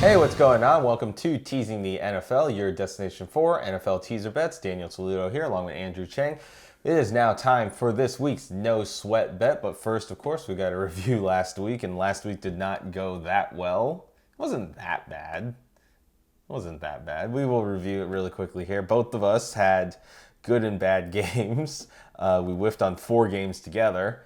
Hey, what's going on? Welcome to Teasing the NFL, your destination for NFL teaser bets. Daniel Saludo here, along with Andrew Chang. It is now time for this week's No Sweat Bet, but first, of course, we got to review last week, and last week did not go that well. It wasn't that bad. We will review it really quickly here. Both of us had good and bad games. We whiffed on 4 games together.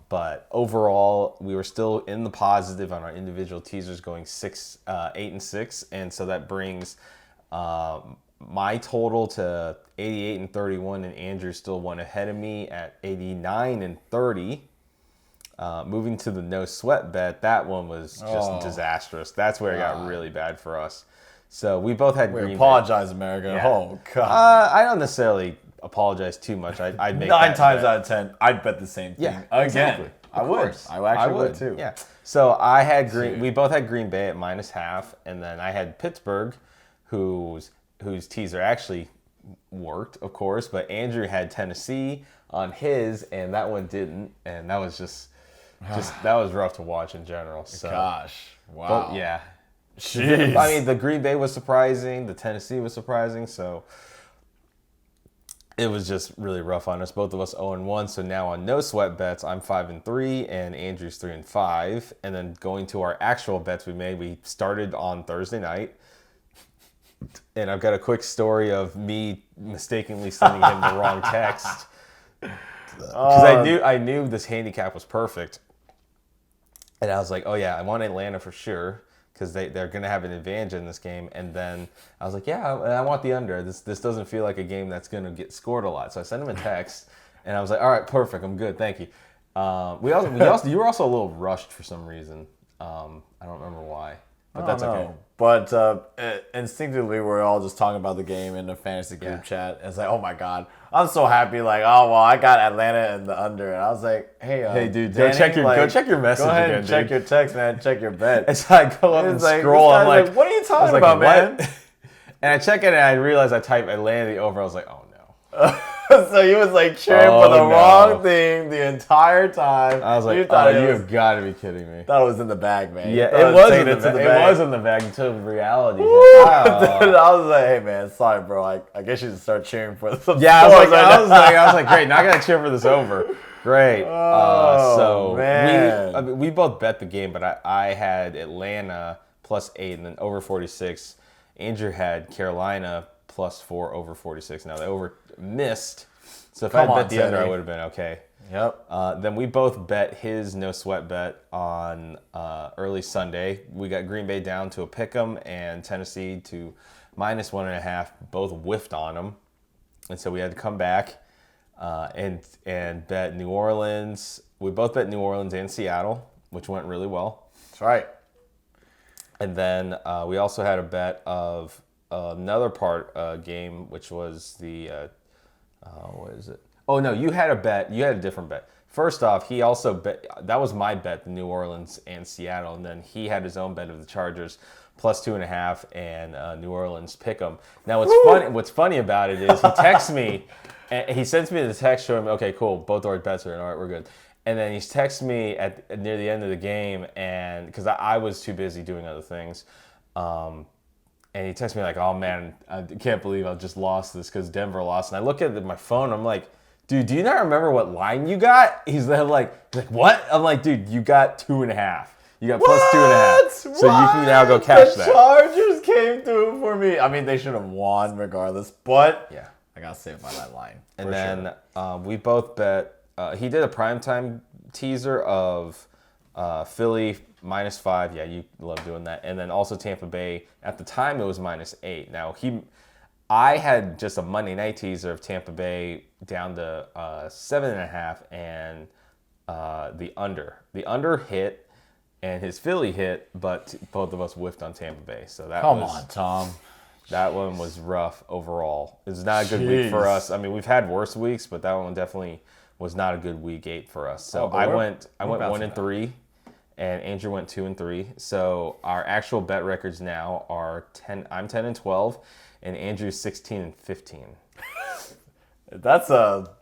But overall, we were still in the positive on our individual teasers, going 8-6, and so that brings my total to 88-31, and Andrew still one ahead of me at 89-30. Moving to the no sweat bet, that one was just disastrous. That's where it got really bad for us. So we both had Green Bay. Apologize, America. Yeah. Oh, God. I don't necessarily apologize too much. I'd make 9 that times bet. out of 10, I'd bet the same thing. Yeah, Again. exactly. I would. I actually would too. Yeah. So I had we both had Green Bay at -0.5, and then I had Pittsburgh, whose teaser actually worked, of course, but Andrew had Tennessee on his, and that one didn't, and that was just that was rough to watch in general. So, Gosh. Wow. but yeah. Jeez. I mean, the Green Bay was surprising, the Tennessee was surprising, so it was just really rough on us. Both of us 0-1. So now on no sweat bets, I'm 5-3 and Andrew's 3-5. And then going to our actual bets we started on Thursday night. And I've got a quick story of me mistakenly sending him the wrong text. Because I knew this handicap was perfect. And I was like, oh yeah, I want Atlanta for sure, because they're going to have an advantage in this game. And then I was like, yeah, I want the under. This doesn't feel like a game that's going to get scored a lot. So I sent him a text, and I was like, all right, perfect. I'm good. Thank you. You were also a little rushed for some reason. I don't remember why, but that's okay. But instinctively, we're all just talking about the game in the fantasy group chat. It's like, oh my God, I'm so happy. Like, oh well, I got Atlanta and the under, and I was like, hey dude, Danny, go check your message. Go ahead again, and check dude. your text, man. Check your bet. And so I go up and like, scroll. I'm like, what are you talking about, man? And I check it, and I realize I typed Atlanta the over. I was like, oh no. So he was like cheering for the wrong thing the entire time. I was like, you have got to be kidding me. Thought it was in the bag, man. Yeah, it was in the bag. It was in the bag until reality. Wow. Dude, I was like, hey man, sorry, bro. I guess you should start cheering for some. Yeah, I was like, great. Now I got to cheer for this over. Great. So man. We both bet the game, but I had Atlanta +8 and then over 46. Andrew had Carolina +4 over 46. Now the over missed, so if I had bet the under, I would have been okay. Yep. Then we both bet his no sweat bet on early Sunday. We got Green Bay down to a pick'em and Tennessee to -1.5. Both whiffed on them, and so we had to come back and bet New Orleans. We both bet New Orleans and Seattle, which went really well. That's right. And then we also had a bet of another game, which was the what is it? Oh no, you had a bet. You had a different bet. First off, he also bet. That was my bet, the New Orleans and Seattle, and then he had his own bet of the Chargers +2.5 and New Orleans pick'em. Now what's funny about it is he texts me, and he sends me the text showing me, okay, cool, both our bets are in. All right, we're good. And then he texts me near the end of the game, and because I was too busy doing other things. And he texts me like, oh man, I can't believe I just lost this because Denver lost. And I look at my phone, I'm like, dude, do you not remember what line you got? He's like, what? I'm like, dude, you got 2.5. You got +2.5. So you can now go catch that. The Chargers came through for me. I mean, they should have won regardless, but yeah, I got saved by that line. And then we both bet, he did a primetime teaser of Philly -5. Yeah, you love doing that. And then also Tampa Bay. At the time, it was -8. Now, I had just a Monday night teaser of Tampa Bay down to 7.5 and the under. The under hit and his Philly hit, but both of us whiffed on Tampa Bay. So Come on, Tom. That one was rough overall. It was not a good week for us. I mean, we've had worse weeks, but that one definitely was not a good week 8 for us. So I went 1-3. And Andrew went 2-3. So our actual bet records now are 10. I'm 10-12, and Andrew's 16-15.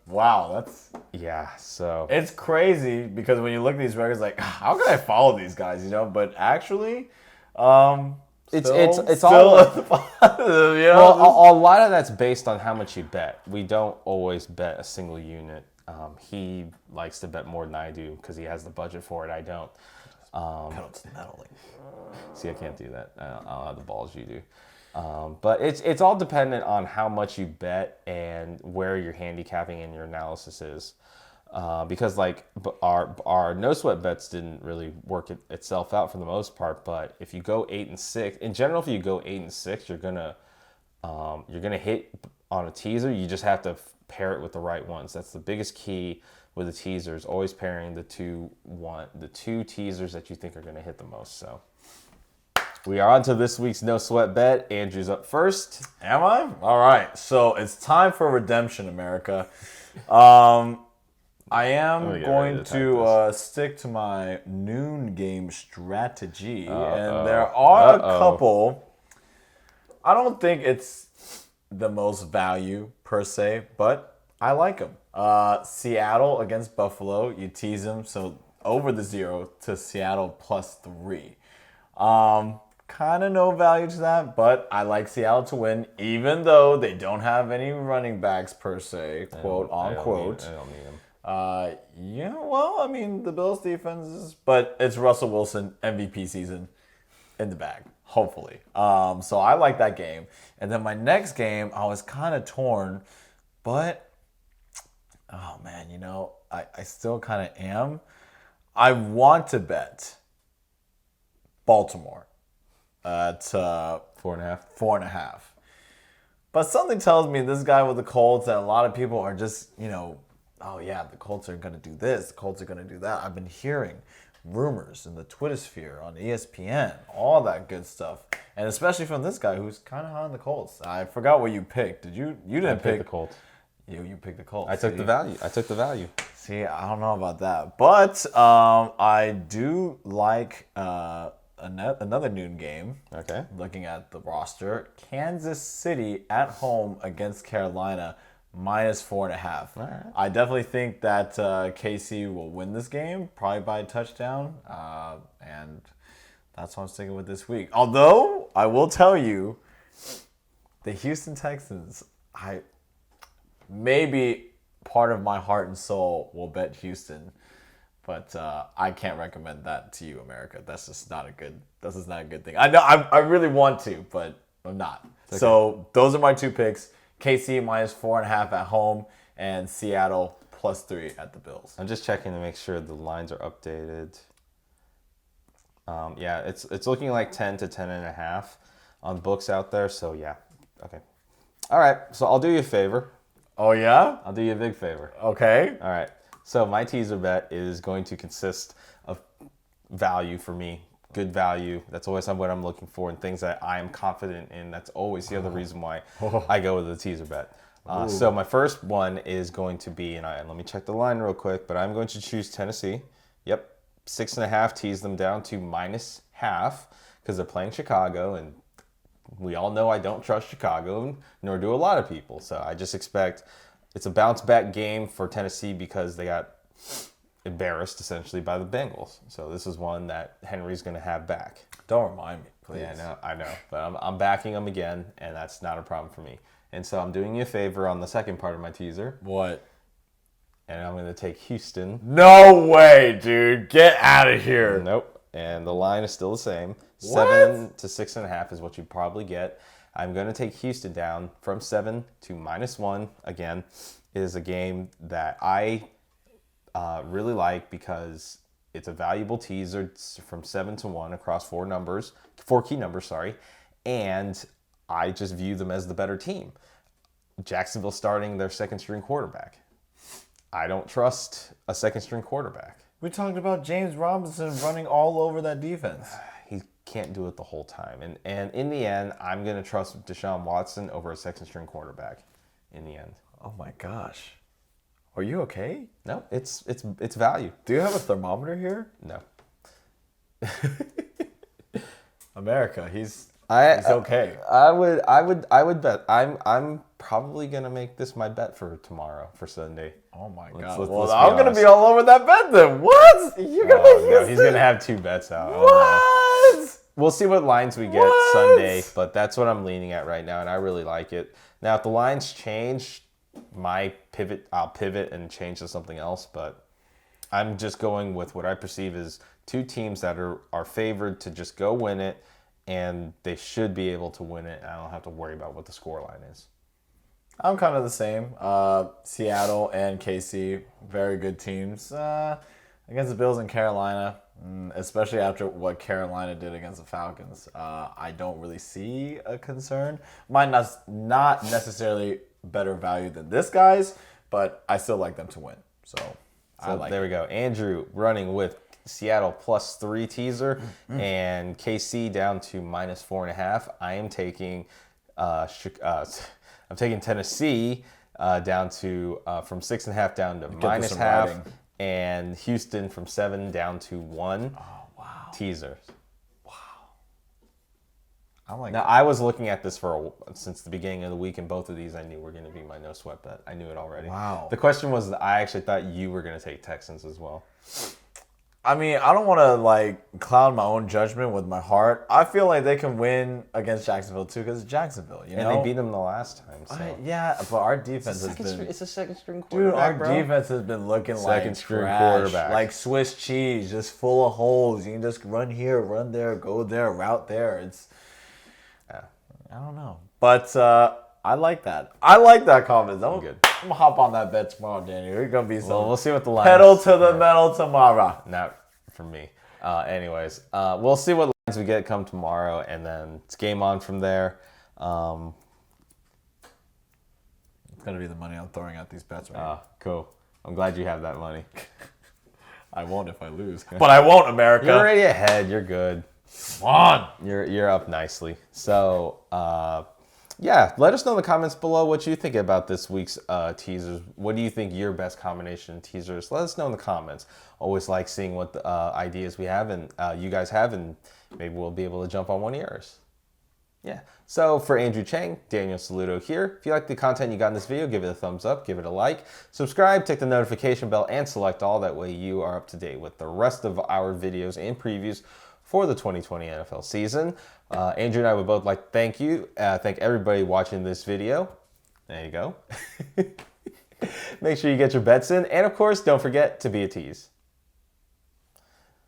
Wow. So it's crazy because when you look at these records, like, how can I follow these guys? But actually, It's still all a positive, you know? well, a lot of that's based on how much you bet. We don't always bet a single unit. He likes to bet more than I do because he has the budget for it. I don't. Pedal to the metal. See, I can't do that. I don't have the balls you do. But it's all dependent on how much you bet and where your handicapping and your analysis is. Because like our no sweat bets didn't really work itself out for the most part. But if you go 8-6, in general, if you go 8-6, you're gonna hit on a teaser. You just have to pair it with the right ones. That's the biggest key with the teasers. Always pairing the two teasers that you think are gonna hit the most. So. We are on to this week's No Sweat Bet. Andrew's up first. Am I? All right. So it's time for redemption, America. I am going to stick to my noon game strategy. And there are a couple. I don't think it's the most value per se, but I like them. Seattle against Buffalo. You tease them. So over the 0 to Seattle +3. Kind of no value to that, but I like Seattle to win, even though they don't have any running backs per se, quote unquote. I don't need them. Yeah, well, I mean, the Bills' defense is, but it's Russell Wilson MVP season in the bag, hopefully. So I like that game. And then my next game, I was kind of torn, but, oh man, I still kind of am. I want to bet Baltimore at 4.5. 4.5. But something tells me this guy with the Colts that a lot of people are just, oh yeah, the Colts are going to do this, the Colts are going to do that. I've been hearing rumors in the Twitter sphere, on ESPN, all that good stuff. And especially from this guy who's kind of high on the Colts. I forgot what you picked. You didn't pick the Colts. You picked the Colts. I took the value. See, I don't know about that. But I do like another noon game. Okay. Looking at the roster, Kansas City at home against Carolina, -4.5. All right. I definitely think that KC will win this game, probably by a touchdown. And that's what I'm sticking with this week. Although, I will tell you, the Houston Texans, maybe part of my heart and soul will bet Houston. But I can't recommend that to you, America. That's just not a good thing. I know I really want to, but I'm not. Okay. So those are my two picks. KC -4.5 at home and Seattle +3 at the Bills. I'm just checking to make sure the lines are updated. Yeah, it's looking like 10 to 10.5 on books out there. So yeah, okay. All right, so I'll do you a favor. Oh yeah? I'll do you a big favor. Okay. All right. So my teaser bet is going to consist of value for me, good value. That's always what I'm looking for, and things that I am confident in. That's always the other reason why I go with the teaser bet. So my first one is going to be, and let me check the line real quick, but I'm going to choose Tennessee. Yep, 6.5, tease them down to -0.5 because they're playing Chicago, and we all know I don't trust Chicago, nor do a lot of people. So I just expect it's a bounce back game for Tennessee because they got embarrassed essentially by the Bengals. So this is one that Henry's going to have back. Don't remind me, please. Yeah, I know. But I'm backing them again, and that's not a problem for me. And so I'm doing you a favor on the second part of my teaser. What? And I'm going to take Houston. No way, dude. Get out of here. Nope. And the line is still the same. What? 7 to 6.5 is what you probably get. I'm going to take Houston down from 7 to -1. Again, it is a game that I really like because it's a valuable teaser. It's from 7 to 1 across four key numbers, and I just view them as the better team. Jacksonville starting their second string quarterback. I don't trust a second string quarterback. We talked about James Robinson running all over that defense. He can't do it the whole time. And in the end, I'm going to trust Deshaun Watson over a second string quarterback in the end. Oh my gosh. Are you okay? No, it's value. Do you have a thermometer here? No. America, he's okay. I would bet. I'm probably gonna make this my bet for tomorrow, for Sunday. Oh my god. Let's I'm gonna be all over that bet then. What? You're gonna make no, he's gonna have two bets out. What? We'll see what lines we get Sunday, but that's what I'm leaning at right now, and I really like it. Now, if the lines change, I'll pivot and change to something else, but I'm just going with what I perceive as two teams that are favored to just go win it, and they should be able to win it. I don't have to worry about what the scoreline is. I'm kind of the same. Seattle and KC, very good teams. Against the Bills and Carolina, especially after what Carolina did against the Falcons, I don't really see a concern. Mine not necessarily better value than this guy's, but I still like them to win. So there we go. Andrew running with Seattle +3 teaser and KC down to -4.5. I am taking I'm taking Tennessee down to from 6.5 down to -0.5, and Houston from 7 down to 1. Oh wow! Teasers. Wow. I like. Now I was looking at this since the beginning of the week, and both of these I knew were going to be my no sweat bet. I knew it already. Wow. The question was, I actually thought you were going to take Texans as well. I mean, I don't want to cloud my own judgment with my heart. I feel like they can win against Jacksonville too, because it's Jacksonville, you know. And they beat them the last time. So. Yeah, but our defense has been. It's a second string quarterback, dude. Our defense has been looking second string trash, quarterback, like Swiss cheese, just full of holes. You can just run here, run there, go there, route there. It's, I don't know, but I like that. I like that comment. I'm good. I'm gonna hop on that bet tomorrow, Danny. We're gonna be some. We'll see what the lines. Pedal to the metal tomorrow. Not for me. Anyways, we'll see what lines we get come tomorrow, and then it's game on from there. It's gonna be the money I'm throwing at these bets right now. Cool. I'm glad you have that money. I won't if I lose, but I won't, America. You're already ahead. You're good. Come on. You're up nicely. So. Yeah, let us know in the comments below what you think about this week's teasers. What do you think your best combination teasers? Let us know in the comments. Always like seeing what the, ideas we have and you guys have, and maybe we'll be able to jump on one of yours. Yeah. So for Andrew Chang, Daniel Saludo here. If you like the content you got in this video, give it a thumbs up, give it a like, subscribe, tick the notification bell, and select all. That way you are up to date with the rest of our videos and previews for the 2020 NFL season. Andrew and I would both like to thank everybody watching this video. There you go. Make sure you get your bets in. And of course, don't forget to be a tease.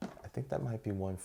I think that might be 1-5.